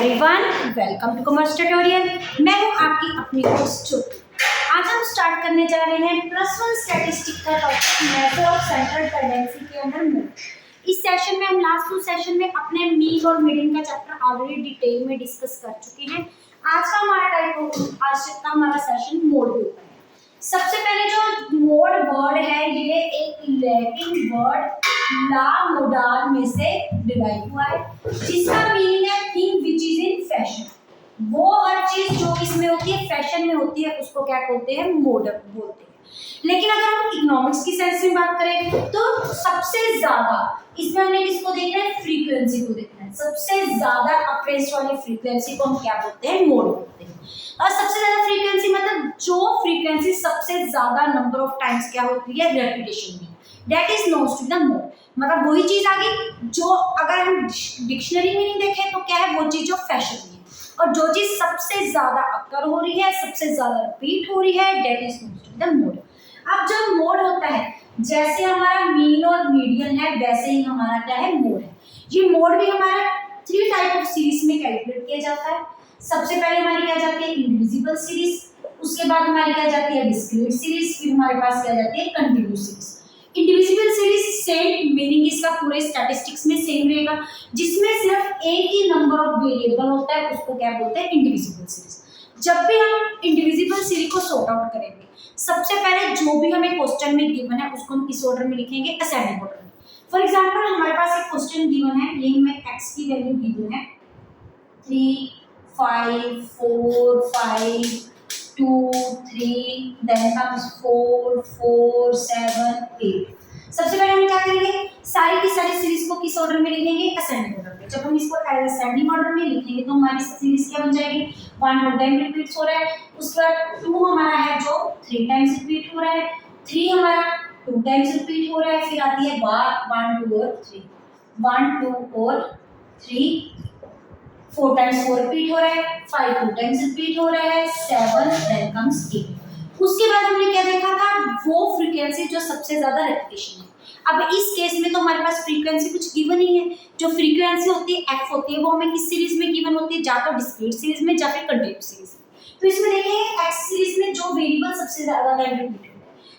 Everyone, welcome to commerce tutorial. मैं हूं आपकी अपनी होस्ट ज्योति। आज हम स्टार्ट करने जा रहे हैं +1 स्टैटिस्टिक का topic method of central tendency के अंदर मोड। इस सेशन में हम लास्ट 2 सेशन में अपने मीन और मीडियन का चैप्टर ऑलरेडी डिटेल में डिस्कस कर चुके हैं। आज का हमारा सेशन मोड के ऊपर है। सबसे पहले जो मोड वर्ड है ये एक लैटिन वर्ड ला मोडाल में से डिराइव हुआ है, जिसका मीनिंग है thing which is in fashion. वो हर चीज जो इसमें होती है, फैशन में होती है, उसको क्या बोलते हैं? मोड बोलते हैं। लेकिन अगर हम इकोनॉमिक्स की सेंस में बात करें तो सबसे ज्यादा इसमें हमने किसको देखना है? फ्रीक्वेंसी को देखना है। सबसे ज्यादा अप्रेस वाली फ्रीक्वेंसी को हम क्या बोलते हैं? मोड बोलते हैं। और सबसे ज्यादा फ्रीक्वेंसी मतलब जो फ्रीक्वेंसी सबसे ज्यादा नंबर ऑफ टाइम्स क्या होती है? रेपिटेशन में, that is known to the mode. मतलब वही चीज आ गई जो अगर हम डिक्शनरी में नहीं देखें तो क्या है? वो चीज जो फैशन में है, और जो चीज सबसे ज्यादा अक्कर हो रही है, सबसे ज्यादा रिपीट हो रही है, that is known to the mode. अब जब मोड होता है, जैसे हमारा मीन और मीडियन है, वैसे ही हमारा क्या है? मोड है। ये मोड भी हमारा 3 टाइप ऑफ सीरीज में कैलकुलेट किया जाता है। सबसे पहले हमारी क्या जाती है? इंडिविजिबल सीरीज, उसके बाद हमारी क्या जाती है? डिस्क्रीट सीरीज, फिर हमारे पास क्या जाती है? Continuous series. Indivisible series same meaning इसका पूरे स्टैटिस्टिक्स में सेम रहेगा, जिसमें सिर्फ एक ही नंबर ऑफ वेरिएबल होता है, उसको क्या बोलते हैं? Indivisible series. जब भी हम इंडिविजिबल सीरीज को सॉर्ट आउट करेंगे, सबसे पहले जो भी हमें क्वेश्चन में गिवन है उसको हम किस ऑर्डर में लिखेंगे? असेंडिंग ऑर्डर में। फॉर एग्जांपल हमारे पास एक क्वेश्चन गिवन है, यही में x की वैल्यू गिवन है 3 5 4 5 2 3 देन कम्स 4 4 7 8। सबसे पहले हम क्या करेंगे? सारी की सारी सीरीज को किस ऑर्डर में लिखेंगे? असेंडिंग ऑर्डर में। जब हम इसको असेंडिंग ऑर्डर में लिखेंगे तो हमारी सीरीज क्या बन जाएगी? 1 2 टाइम रिपीट हो रहा है, उसके बाद 2 हमारा है जो 3 टाइम्स रिपीट हो रहा है, 3 हमारा 2 टाइम्स रिपीट हो रहा है, फिर आती है 1 2 और 3, 1 2 और 3, 4 टाइम्स 4 रिपीट हो रहा है, 5 2 टाइम्स रिपीट हो रहा है, 7 देन कम्स 8। उसके बाद हमने क्या देखा था? वो फ्रीक्वेंसी जो सबसे ज्यादा रेपिटेशन है। अब इस केस में तो हमारे पास फ्रीक्वेंसी कुछ गिवन ही है। जो फ्रीक्वेंसी होती है f होती है, वो हमें किस सीरीज में गिवन होती है? या तो डिस्क्रीट सीरीज में या फिर कंटिन्यूअस सीरीज में। तो इसमें देखेंगे x सीरीज में जो वेरिएबल सबसे ज्यादा टाइम रिपीट है,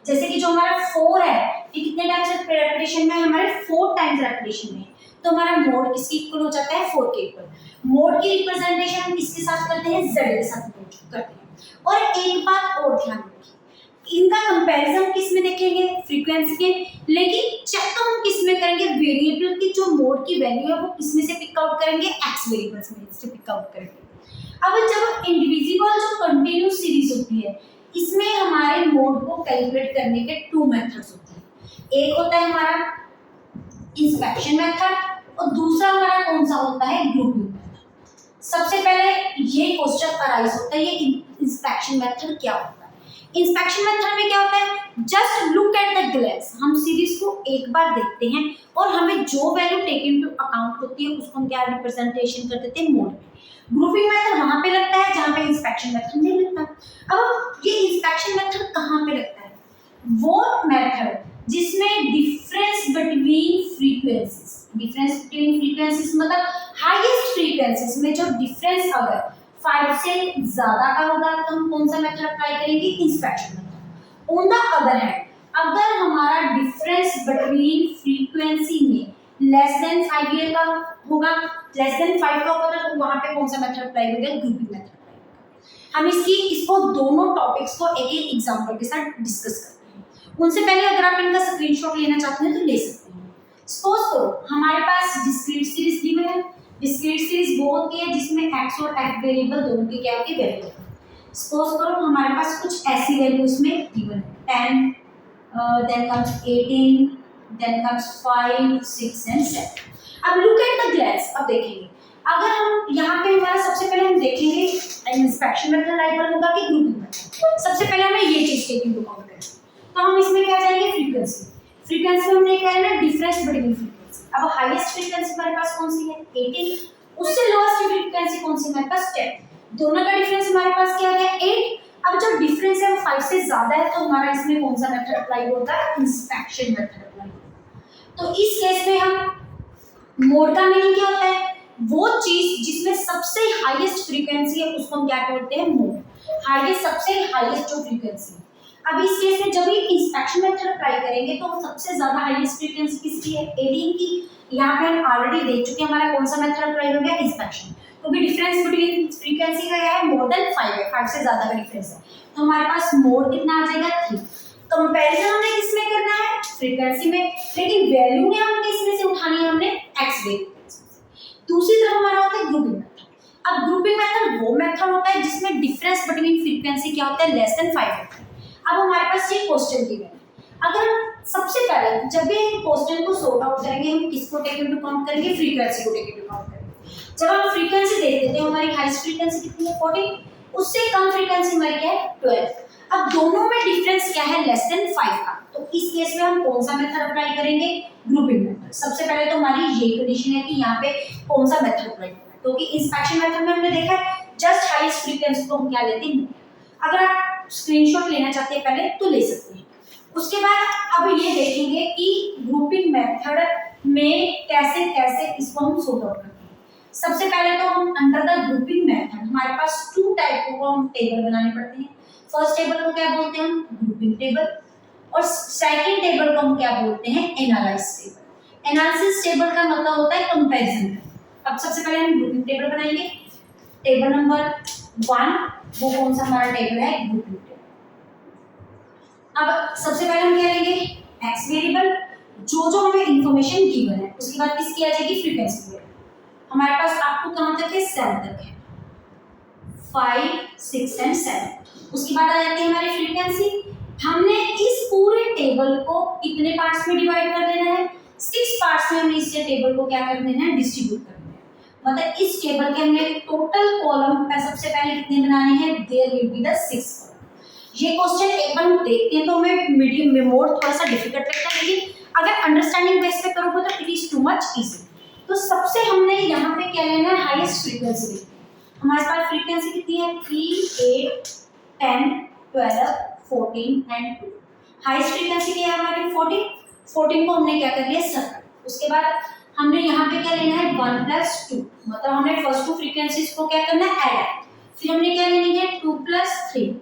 जैसे कि जो हमारा 4 है, ये कितने टाइम्स रेपिटेशन में? हमारे 4 टाइम्स रेपिटेशन में। तो हमारा मोड किसके इक्वल हो जाता है? 4 के इक्वल। मोड की रिप्रेजेंटेशन हम किसके साथ करते हैं? z के साथ करते हैं। और एक बात और ध्यान रखिए, इनका कंपैरिजन किस में देखेंगे? फ्रीक्वेंसी के। लेकिन चेक तो हम किस में करेंगे? वेरिएबल की जो मोड की वैल्यू है वो किसमें से पिक आउट करेंगे? x वेरिएबल्स में से पिक आउट करेंगे। अब जब इंडिविजुअल जो कंटिन्यूअस सीरीज होती है, इसमें हमारे मोड को कैलकुलेट करने के 2 मेथड्स होते हैं। एक होता है हमारा इंस्पेक्शन मेथड और दूसरा हमारा कौन सा होता है? Grouping method. सबसे पहले ये क्वेश्चन अराइज होता है, ये इंस्पेक्शन मेथड क्या होता है? इंस्पेक्शन मेथड में क्या होता है? Just look at the glens, हम सीरीज को एक बार देखते हैं और हमें जो वैल्यू टेकन इनटू अकाउंट होती है उसको हम क्या रिप्रेजेंटेशन कर देते हैं? मोड में। ग्रुपिंग मेथड वहां पे लगता है जहां पे इंस्पेक्शन मेथड नहीं लगता। अब ये इंस्पेक्शन मेथड कहां पे लगता है? वो मेथड जिसमें डिफरेंस बिटवीन फ्रीक्वेंसीज मतलब हाईएस्ट फ्रीक्वेंसीज में जो डिफरेंस अगर 5 से ज्यादा का होगा तो हम कौन सा मेथड अप्लाई करेंगे? Inspection method. On the other hand, अगर हमारा डिफरेंस बिटवीन फ्रीक्वेंसी में लेस देन 5 ईयर का होगा, लेस देन 5 का होगा, तो वहां पे कौन सा मेथड अप्लाई करेंगे? ग्रुपिंग मेथड अप्लाई करेंगे। हम इसको दोनों टॉपिक्स को एक एक एग्जांपल के साथ डिस्कस करते हैं। उनसे पहले अगर आप इनका स्क्रीनशॉट लेना चाहते हैं तो ले सकते हैं। सपोज करो हमारे पास डिस्क्रीट सीरीज दी हुई है। डिस्क्रीट सीरीज वो होती है जिसमें x और f वेरिएबल दोनों की क्या होती है? वैल्यू। सपोज करो हमारे पास कुछ ऐसी वैल्यूज में गिवन है 10 then comes 18 then comes 5 6 and 7। अब लुक एट द ग्लेंस। अब देखेंगे अगर हम यहाँ पे हमारा सबसे पहले हम देखेंगे इंस्पेक्शन मेथड लाइबल होगा कि ग्रुपिंग मेथड। सबसे पहले हमें ये चीज टेक इनटू अकाउंट करें, तो हम इसमें क्या जाएंगे? फ्रीक्वेंसी। फ्रीक्वेंसी में हमने क्या है ना? Difference between frequency. अब हाईएस्ट फ्रीक्वेंसी हमारे पास कौन सी है? 18। उससे लोएस्ट फ्रीक्वेंसी कौन सी हमारे पास? 10। दोनों का डिफरेंस हमारे पास क्या है? 8। अब जब डिफरेंस है वो 5 से ज्यादा है तो हमारा इसमें कौन सा मेथड अप्लाई होता है? इंस्पेक्शन मेथड अप्लाई होता है। तो इस केस में हम मोड का मीनिंग क्या होता है? वो चीज जिसमें सबसे हाईएस्ट फ्रीक्वेंसी है उसको हम क्या करते हैं, मोड। हाईएस्ट, सबसे हाईएस्ट जो फ्रीक्वेंसी है। अब इस केस में जब भी इंस्पेक्शन मेथड अप्लाई करेंगे तो सबसे ज्यादा हाईएस्ट फ्रीक्वेंसी किसकी है, 18 की। यहाँ पे हम ऑलरेडी देख चुके हैं हमारा कौन सा मेथड अप्लाई हो गया, इंस्पेक्शन। तो भी डिफरेंस बिटवीन फ्रीक्वेंसी का क्या है, मोर देन 5 है, 5 से ज्यादा का डिफरेंस है। तो हमारे पास मोड कितना आ जाएगा, 3। कंपैरिजन हमने किसमें करना है, फ्रीक्वेंसी में, लेकिन वैल्यू ने हम किसमें से उठानी है, हमने एक्स वे। दूसरी तरफ हमारा होता है ग्रुपिंग मेथड। अब ग्रुपिंग मेथड वो मेथड होता है जिसमें डिफरेंस बिटवीन फ्रीक्वेंसी क्या होता है, लेस देन 5 होता है। अब हमारे पास ये क्वेश्चन गिवन है, अगर हम सबसे पहले जब भी क्वेश्चन को सॉर्ट आउट करेंगे हम किसको टेक इनटू काउंट करेंगे, फ्रीक्वेंसी को टेक इनटू काउंट करेंगे। जब हम फ्रीक्वेंसी देख लेते हैं हमारी हाईएस्ट फ्रीक्वेंसी कितनी है, 14, उससे कम फ्रीक्वेंसी हमारी क्या है, 12। अब दोनों में डिफरेंस क्या है, लेस देन 5 का। तो इस केस में हम कौन सा मेथड अप्लाई करेंगे, ग्रुपिंग मेथड। सबसे पहले तो हमारी ये कंडीशन है कि यहाँ पे कौन सा मेथड अप्लाई करना है, क्योंकि इंस्पेक्शन मेथड में हमने देखा है जस्ट हाईएस्ट फ्रीक्वेंसी को हम क्या लेते हैं। अगर आप स्क्रीनशॉट लेना चाहते हैं पहले तो ले सकते हैं। उसके बाद अब ये देखेंगे कि ग्रुपिंग मेथड में कैसे कैसे इसको हम सॉर्ट आउट करते हैं। सबसे पहले तो हम अंडर द ग्रुपिंग मेथड हमारे पास 2 टाइप को हम टेबल बनाने पड़ते हैं। फर्स्ट टेबल को क्या बोलते हैं हम, ग्रुपिंग टेबल, और सेकंड टेबल को हम क्या बोलते हैं, एनालिसिस टेबल। एनालिसिस टेबल का मतलब होता है कंपैरिजन। अब सबसे पहले हम ग्रुपिंग टेबल बनाएंगे। टेबल नंबर 1 वो कौन सा हमारा टेबल है, ग्रुपिंग टेबल। अब सबसे पहले हम क्या लेंगे, एक्स वेरिएबल, जो जो हमें इंफॉर्मेशन गिवन है, उसके बाद किसकी आ जाएगी, फ्रीक्वेंसी वेरिएबल। हमारे पास अप टू कहां तक है, 7 तक है, 5, 6 एंड 7। उसके बाद आ जाती है हमारी फ्रीक्वेंसी। हमने इस पूरे टेबल को कितने पार्ट्स में डिवाइड कर देना है, 6 पार्ट्स में हमने इस टेबल को क्या कर देना है, डिस्ट्रीब्यूट कर देना है। मतलब इस टेबल के हमने टोटल कॉलम पे सबसे पहले कितने बनाने हैं, there will be the 6 column. ये क्वेश्चन एक बार हम देखते हैं तो हमें मीडियम में मोड थोड़ा सा डिफिकल्ट लगता है, लेकिन अगर अंडरस्टैंडिंग बेस पे करोगे तो it is too much easy. तो सबसे हमने यहाँ पे क्या लेना है, हाईएस्ट फ्रीक्वेंसी। हमारे पास फ्रीक्वेंसी कितनी है, 3, 8, 10, 12, 14 एंड 2। हाईएस्ट फ्रीक्वेंसी क्या है हमारी, 14। 14 को हमने क्या कर लिया, 7। उसके बाद हमने यहाँ पे क्या लेना है, 1 + 2, मतलब हमने फर्स्ट 2 फ्रीक्वेंसीज को क्या करना है, ऐड। फिर हमने क्या लेनी है, 2 + 3,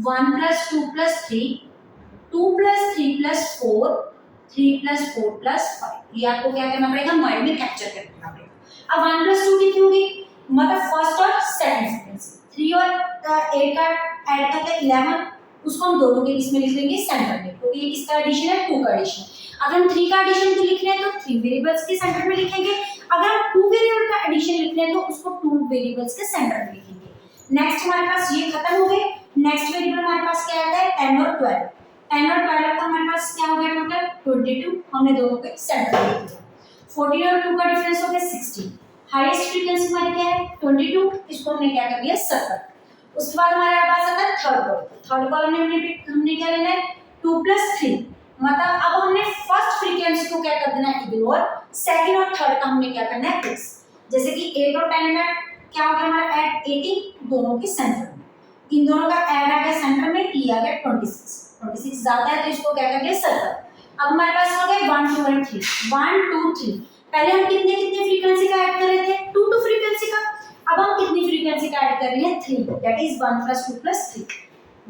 1 + 2 + 3, 2 + 3 + 4, 3 + 4 + 5। ये आपको क्या करना पड़ेगा, माइंड में कैप्चर करना पड़ेगा। अब 1 + 2 कितनी होगी, मतलब फर्स्ट और सेकंड फ्रीक्वेंसी। 3 और 8 का ऐड करके 11, उसको हम दोनों के बीच में लिख लेंगे सेंटर में, क्योंकि ये किसका एडिशन है, 2 का एडिशन। अगर हम 3 का एडिशन तो लिख रहे हैं तो 3 वेरिएबल्स के सेंटर में लिखेंगे। अगर हम 2 वेरिएबल का एडिशन लिख रहे हैं तो उसको 2 वेरिएबल्स के सेंटर में लिखेंगे। नेक्स्ट हमारे पास ये खत्म हो गए। नेक्स्ट वेरिएबल हमारे पास क्या आता है, 10 और 12। 10 और 12 का हमारे पास क्या हो गया, टोटल 22, हमने दोनों के सेंटर में लिख दिया। 14 और 2 का डिफरेंस हो गया 16। हाईएस्ट फ्रीक्वेंसी हमारी क्या है, 22, इसको हमने क्या कर दिया, 70। उसके बाद हमारे पास आता है थर्ड कॉलम। थर्ड कॉलम में हमने क्या लेना है, 2 + 3, मतलब अब हमने फर्स्ट फ्रीक्वेंसी को क्या कर देना है, इग्नोर। सेकंड और थर्ड का हमने क्या करना है, फिक्स। जैसे कि 8 और 10 का क्या हो गया हमारा, ऐड 18, दोनों के सेंटर में। इन दोनों का ऐड आ गया सेंटर में, ये आ गया 26। 26 ज्यादा है तो इसको क्या कर दिया, 70। अब हमारे पास हो गए 1, 2 और 3, 1, 2, 3। पहले हम कितने कितने फ्रीक्वेंसी का ऐड कर रहे थे, 2 2 फ्रीक्वेंसी का। अब हम कितनी फ्रीक्वेंसी का ऐड कर रहे हैं, 3, दैट इज 1 + 2 + 3।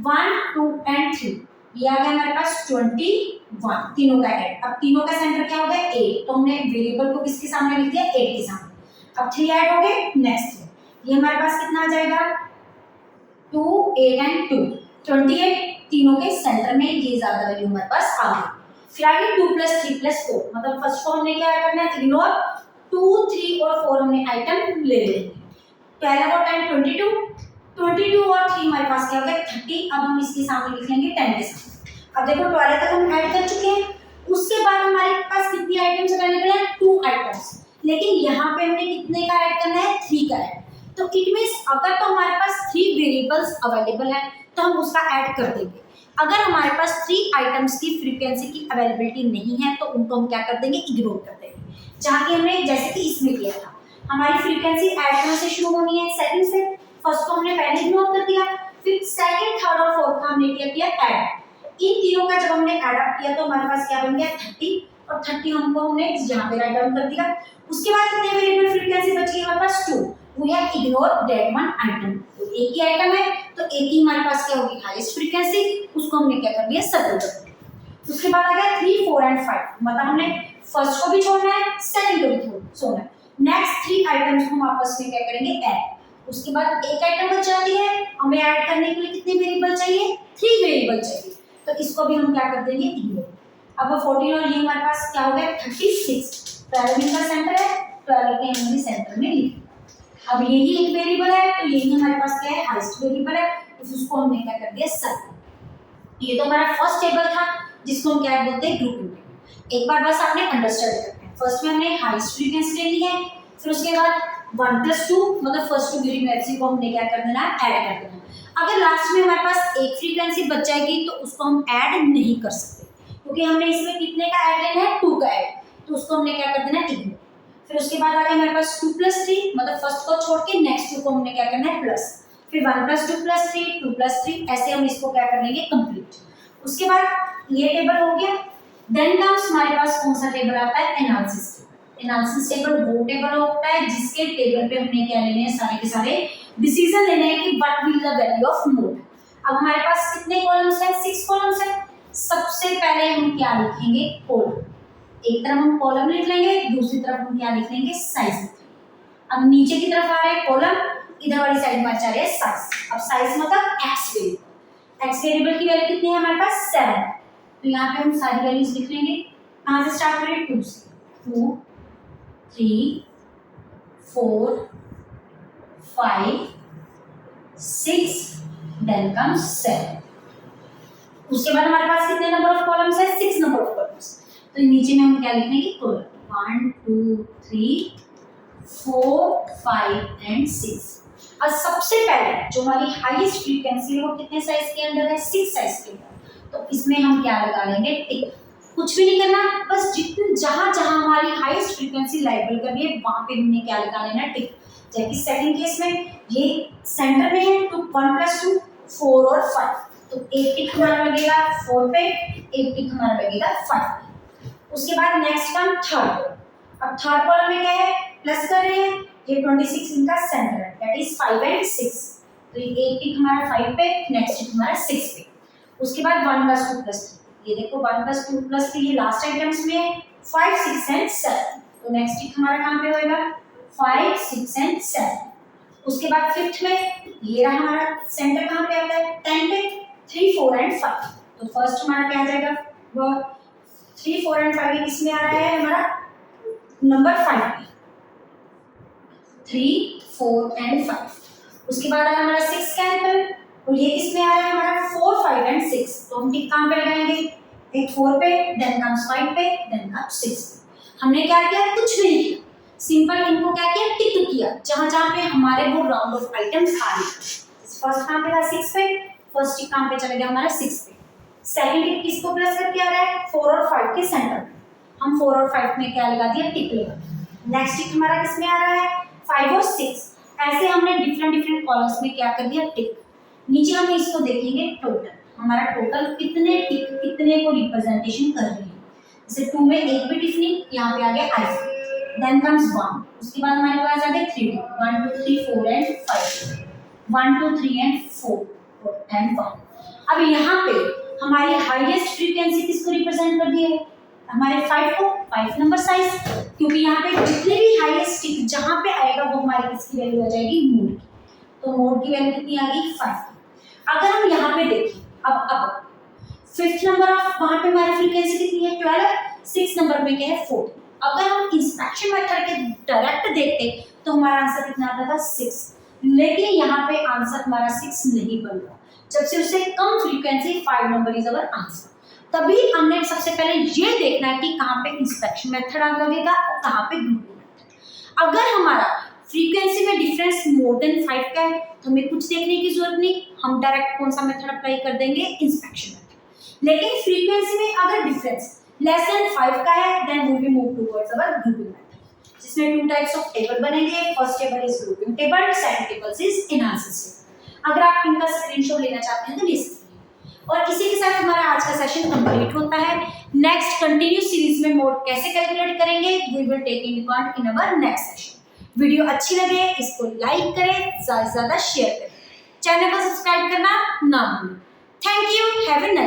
1, 2 एंड 3, ये आ गया हमारे पास 21, तीनों का ऐड। अब तीनों का सेंटर क्या हो गया, 8, तो हमने वेरिएबल को किसके सामने लिख दिया, 8 के सामने। अब 3 ऐड हो गए, नेक्स्ट ये हमारे पास कितना आ जाएगा, 2, 8 एंड 2, 28, तीनों के सेंटर में ये ज्यादा वैल्यू हमारे पास आ गई। फिर आगे 2 + 3 + 4, मतलब फर्स्ट को हमने क्या करना है, इग्नोर। 2, 3 और 4 हमने आइटम ले लेंगे। 12 और 10, 22, 22 और 3 हमारे पास क्या हो गया, 30। अब हम इसके सामने लिख लेंगे 10 के सामने। अब देखो 12 तक हम ऐड कर चुके हैं। उसके बाद हमारे पास कितनी आइटम्स अवेलेबल है, 2 आइटम्स, लेकिन यहाँ पे हमने कितने का ऐड करना है, 3 का ऐड। तो इट मींस अगर तो हमारे पास 3 वेरिएबल्स अवेलेबल है तो हम उसका ऐड कर देंगे। अगर हमारे पास 3 आइटम्स की फ्रीक्वेंसी की अवेलेबिलिटी नहीं है तो उनको हम क्या कर देंगे, इग्नोर कर देंगे। जहाँ की हमने जैसे कि इसमें किया था, हमारी फ्रीक्वेंसी ऐड कहाँ से शुरू होनी है, सेकंड से। फर्स्ट को हमने पहले इग्नोर कर दिया, फिर सेकंड, थर्ड और फोर्थ का हमने क्या किया, ऐड। इन तीनों का जब हमने ऐड अप किया तो हमारे पास क्या बन गया, 30, और 30 हमको हमने यहाँ पे राइट डाउन कर दिया। उसके बाद कितने वेरिएबल फ्रीक्वेंसी बची हमारे पास, 2। We have ignore that one item. तो एक ही आइटम है तो एक ही हमारे पास क्या होगी हाईएस्ट फ्रीक्वेंसी, उसको हमने क्या कर दिया सर्कल कर दिया। उसके बाद आ गया 3, 4 एंड 5, मतलब हमने फर्स्ट को भी छोड़ना है सेकंड को भी छोड़ना है। नेक्स्ट 3 आइटम्स को हम आपस में क्या करेंगे ऐड। उसके बाद एक आइटम बच जाती है, हमें ऐड करने के लिए कितने वेरिएबल चाहिए 3 वेरिएबल चाहिए, तो इसको भी हम क्या कर देंगे इग्नोर। अब 14 और ये हमारे पास क्या हो गया 36, 12 इनका सेंटर है, 12 के हमने सेंटर में लिखा। अब यही एक वेरिएबल है तो यही हमारे पास क्या है हाईएस्ट वेरिएबल है, तो उसको हमने क्या कर दिया सर्कल। ये तो हमारा फर्स्ट टेबल था जिसको हम क्या बोलते हैं ग्रुपिंग टेबल। एक बार बस आपने अंडरस्टैंड करना है। फर्स्ट में हमने हाईएस्ट फ्रीक्वेंसी ले ली है, फिर उसके बाद 1 + 2 मतलब फर्स्ट टू फ्रीक्वेंसी को हमने क्या कर देना है ऐड कर देना। अगर लास्ट में हमारे पास एक फ्रीक्वेंसी बच जाएगी तो उसको हम ऐड नहीं कर सकते, क्योंकि हमने इसमें कितने का ऐड लेना है 2 का ऐड, तो उसको हमने क्या कर देना है इग्नोर। फिर उसके बाद आ गया हमारे पास 2 + 3 मतलब फर्स्ट को छोड़ के नेक्स्ट 2 को हमने क्या करना है प्लस, फिर 1 + 2 + 3 2 + 3 ऐसे हम इसको क्या कर लेंगे कंप्लीट। उसके बाद ये टेबल हो गया। देन कम्स हमारे पास कौन सा टेबल आता है एनालिसिस टेबल। एनालिसिस टेबल वो टेबल होता है जिसके टेबल पे हमने क्या लेने हैं सारे के सारे डिसीजन लेने हैं कि what will the value of mode. अब हमारे पास कितने कॉलम्स हैं 6 कॉलम्स हैं। सबसे पहले हम क्या लिखेंगे कॉलम, एक तरफ हम कॉलम लिख लेंगे, दूसरी तरफ हम क्या लिख लेंगे साइज लिख लेंगे। अब नीचे की तरफ आ रहे हैं कॉलम, इधर वाली साइड में आ रहे हैं साइज। अब साइज मतलब एक्स वेरिएबल, एक्स वेरिएबल की वैल्यू कितनी है हमारे पास 7, तो यहाँ पे हम सारी वैल्यूज लिख लेंगे। कहाँ से स्टार्ट करें 2 से, 2 3 4 5 6 देन कम्स 7। उसके बाद हमारे पास कितने नंबर ऑफ कॉलम्स है 6 नंबर ऑफ कॉलम्स, तो नीचे में हम क्या लिखेंगे कॉलम 1 2 3 4 5 एंड 6। अब सबसे पहले जो हमारी हाईएस्ट फ्रीक्वेंसी है वो कितने साइज के अंदर है 6 साइज के अंदर, तो इसमें हम क्या लगा लेंगे टिक। कुछ भी नहीं करना, बस जितने जहां जहां हमारी हाईएस्ट फ्रीक्वेंसी लाइबल कर रही है वहां पे हमने क्या लगा लेना टिक। जबकि सेकंड केस में ये सेंटर में है तो 1 + 2 4 और 5, तो एक टिक हमारा लगेगा 4 पे, एक टिक हमारा लगेगा 5 पे। उसके बाद नेक्स्ट कम थर्ड। अब थर्ड कॉलम में क्या है प्लस कर रहे हैं, ये 26 इनका सेंटर है दैट इज 5 एंड 6, तो ये एक टिक हमारा 5 पे, नेक्स्ट टिक हमारा 6 पे। उसके बाद 1 + 2 + 3, ये देखो 1 + 2 + 3 ये लास्ट आइटम्स में है 5 6 एंड 7, तो नेक्स्ट टिक हमारा कहां पे होएगा 5 6 एंड 7। उसके बाद फिफ्थ में ये रहा हमारा सेंटर कहां पे आता है 10 पे, 3 4 एंड 5, तो फर्स्ट हमारा क्या आ जाएगा वो 3 4 एंड 5 किसमें आ रहा है हमारा नंबर 5 पे, 3 4 एंड 5। उसके बाद आ हमारा 6 कैंसिल, और ये किसमें आ रहा है हमारा 4 5 एंड 6, तो हम टिक कहां पे लगाएंगे एक 4 पे, देन कम्स 5 पे, देन कम्स 6 पे। हमने क्या किया कुछ नहीं किया, सिंपल इनको क्या किया टिक किया जहां जहां पे हमारे वो राउंड ऑफ आइटम्स आ रहे हैं। फर्स्ट कहां पे था 6 पे, फर्स्ट टिक कहां पे चला गया हमारा 6 पे। सेकंड टिक किसको प्लस करके आ रहा है 4 और 5 के सेंटर पे, हम 4 और 5 में क्या लगा दिया टिक लगा। नेक्स्ट टिक हमारा किसमें आ रहा है 5 और 6, ऐसे हमने डिफरेंट कॉलम्स में क्या कर दिया टिक। नीचे हम इसको देखेंगे टोटल, हमारा टोटल कितने टिक कितने को रिप्रेजेंटेशन कर रही है। जैसे 2 में एक भी टिक नहीं, यहाँ पे आ गया आई, देन कम्स 1, उसके बाद हमारे पास आ गए 3 1 2 3 4 एंड 5, 1 2 3 एंड 4 एंड 1। अब यहाँ पे हमारी हाईएस्ट फ्रीक्वेंसी किसको रिप्रेजेंट कर दी है हमारे 5 को, 5 नंबर साइज, क्योंकि यहाँ पे जितने भी हाईएस्ट टिक जहाँ पे आएगा वो हमारी किसकी वैल्यू आ जाएगी मोड की, तो मोड की वैल्यू कितनी आ गई 5। अगर हम यहाँ पे देखें अब फिफ्थ नंबर ऑफ वहां पे हमारी फ्रीक्वेंसी कितनी है 12, 6 नंबर में क्या है 4। अगर हम इंस्पेक्शन मेथड के डायरेक्ट देखते तो हमारा आंसर कितना आता था 6, लेकिन यहाँ पे आंसर हमारा 6 नहीं बन रहा, जब से उससे कम frequency 5 number is our answer. तभी हमने सबसे पहले ये देखना है कि कहाँ पे इंस्पेक्शन मेथड लगेगा और कहाँ पे ग्रुपिंग मेथड। अगर हमारा फ्रीक्वेंसी में डिफरेंस मोर देन 5 का है तो हमें कुछ देखने की जरूरत नहीं, हम डायरेक्ट कौन सा मेथड अप्लाई कर देंगे इंस्पेक्शन मेथड। लेकिन फ्रीक्वेंसी में अगर डिफरेंस लेस देन 5 का है then we will move towards our grouping method, जिसमें 2 टाइप्स ऑफ टेबल बनेंगे। First table is grouping table, second table is analysis table. अगर आप इनका स्क्रीनशॉट लेना चाहते हैं तो ले सकते हैं। और इसी के साथ हमारा आज का सेशन कंप्लीट होता है। नेक्स्ट कंटिन्यू सीरीज में मोड कैसे कैलकुलेट करेंगे we will take in part in our next session. Video अच्छी लगे इसको लाइक करें, ज़्यादा से ज़्यादा शेयर करें, चैनल को सब्सक्राइब करना ना भूलें। Thank you, have a nice